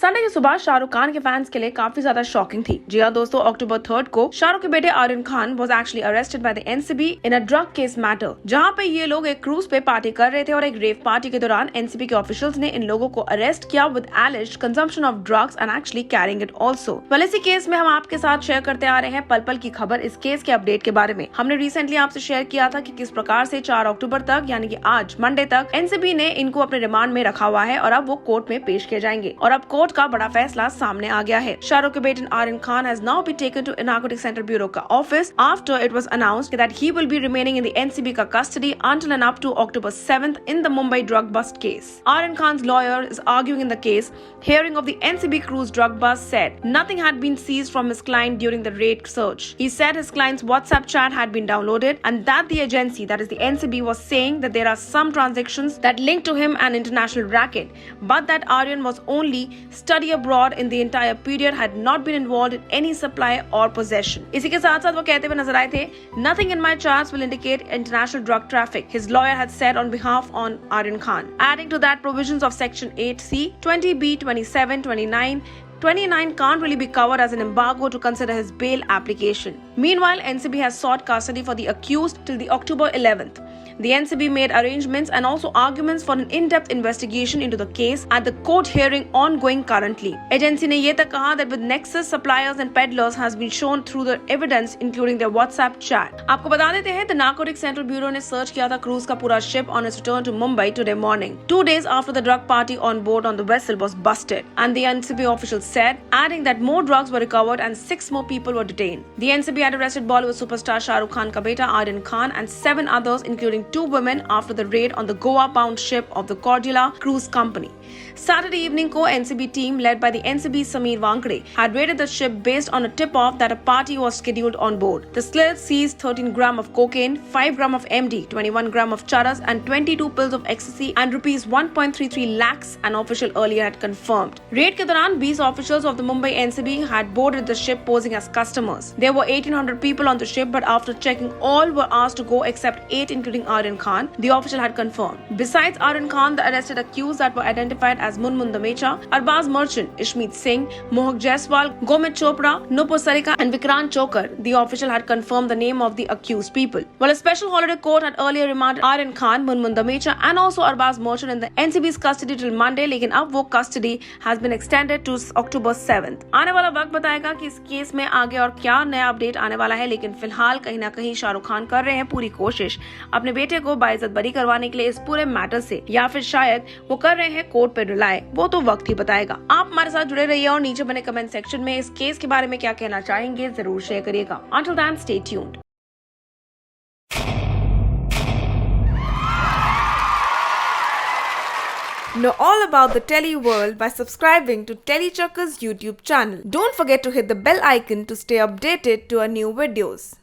Sunday की सुबह शाहरुख खान के फैंस के लिए काफी ज्यादा शॉकिंग थी। जी हाँ दोस्तों, अक्टूबर 3 को शाहरुख के बेटे Aryan Khan was actually arrested by the NCB in a drug case matter, जहाँ पे ये लोग एक क्रूज पे पार्टी कर रहे थे और एक रेव पार्टी के दौरान एनसीबी के ऑफिशियल्स ने इन लोगों को अरेस्ट किया with एलिज्ड consumption of drugs and actually carrying it also. Well, इसी केस में हम आपके साथ शेयर करते आ रहे हैं पल पल की खबर। इस केस के अपडेट के बारे में हमने रिसेंटली आपसे शेयर किया था कि किस प्रकार से 4 अक्टूबर तक यानी कि आज मंडे तक एनसीबी ने इनको अपने रिमांड में रखा हुआ है और अब वो कोर्ट में पेश किए जाएंगे और अब कोर्ट का बड़ा फैसला सामने आ गया है। शाहरुख के बेटे Aryan Khan has now been taken to Narcotics Center Bureau का office after it was announced that he will be remaining in the NCB का custody until and up to October 7th in the Mumbai drug bust case. Aryan Khan's lawyer is arguing in the case. Hearing of the NCB cruise drug bust said nothing had been seized from his client during the raid search. He said his client's WhatsApp chat had been downloaded and that the agency, that is the NCB, was saying that there are some transactions that link to him an international racket, but that Aryan was only study abroad in the entire period, had not been involved in any supply or possession. इसी के साथ साथ वो कहते हुए नजर आए थे, nothing in my charts will indicate international drug traffic, his lawyer had said on behalf on Aryan Khan. Adding to that, provisions of section 8C, 20B, 27, 29 can't really be covered as an embargo to consider his bail application. Meanwhile, NCB has sought custody for the accused till the October 11th. The NCB made arrangements and also arguments for an in-depth investigation into the case at the court hearing ongoing currently. Agency ने ये तक कहा that with Nexus suppliers and peddlers has been shown through the evidence including their WhatsApp chat. आपको बता देते हैं, the Narcotics Central Bureau ने search किया था क्रूज का पूरा ship on its return to Mumbai today morning, 2 days after the drug party on board on the vessel was busted. And the NCB officials said, adding that more drugs were recovered and 6 more people were detained. The NCB had arrested Bollywood superstar Shahrukh Khan ka beta Aryan Khan and 7 others including 2 women after the raid on the Goa-bound ship of the Cordiala Cruise Company. Saturday evening, NCB team led by the NCB Sameer Wankade had raided the ship based on a tip-off that a party was scheduled on board. The sleuths seized 13 gram of cocaine, 5 gram of MD, 21 gram of charas and 22 pills of ecstasy and rupees 1.33 lakhs, an official earlier had confirmed. Raid के दौरान 20 officials of the Mumbai NCB had boarded the ship posing as customers. There were 1,800 people on the ship, but after checking, all were asked to go except 8 including Aryan Khan, the official had confirmed. Besides Aryan Khan, the arrested accused that were identified as Munmun Damecha, Arbaz Merchant, Ishmeet Singh, Mohak Jaiswal, Gomit Chopra, Nupur Sarika and Vikrant Chokar, the official had confirmed the name of the accused people. While a special holiday court had earlier remanded Aryan Khan, Munmun Damecha and also Arbaz Merchant in the NCB's custody till Monday, लेकिन अब वो custody has been extended to October 7th. आने वाला वक्त बताएगा कि इस case में आगे और क्या नया अपडेट आने वाला है, लेकिन फिलहाल कहीं ना कहीं शाहरुख खान कर रहे हैं पूरी कोशिश अपने बेटे को बाइज्जत बरी करवाने के लिए इस पूरे मैटर से, या फिर शायद वो कर रहे हैं कोर्ट पे रिलाय, वो तो वक्त ही बताएगा। आप हमारे साथ जुड़े रहिए और नीचे बने कमेंट सेक्शन में इस केस के बारे में क्या कहना चाहेंगे जरूर शेयर करिएगा। Until then, stay tuned. Know all about the Telly world by subscribing to Telly Chakka's YouTube channel. Don't forget to hit the bell icon to stay updated to our new videos.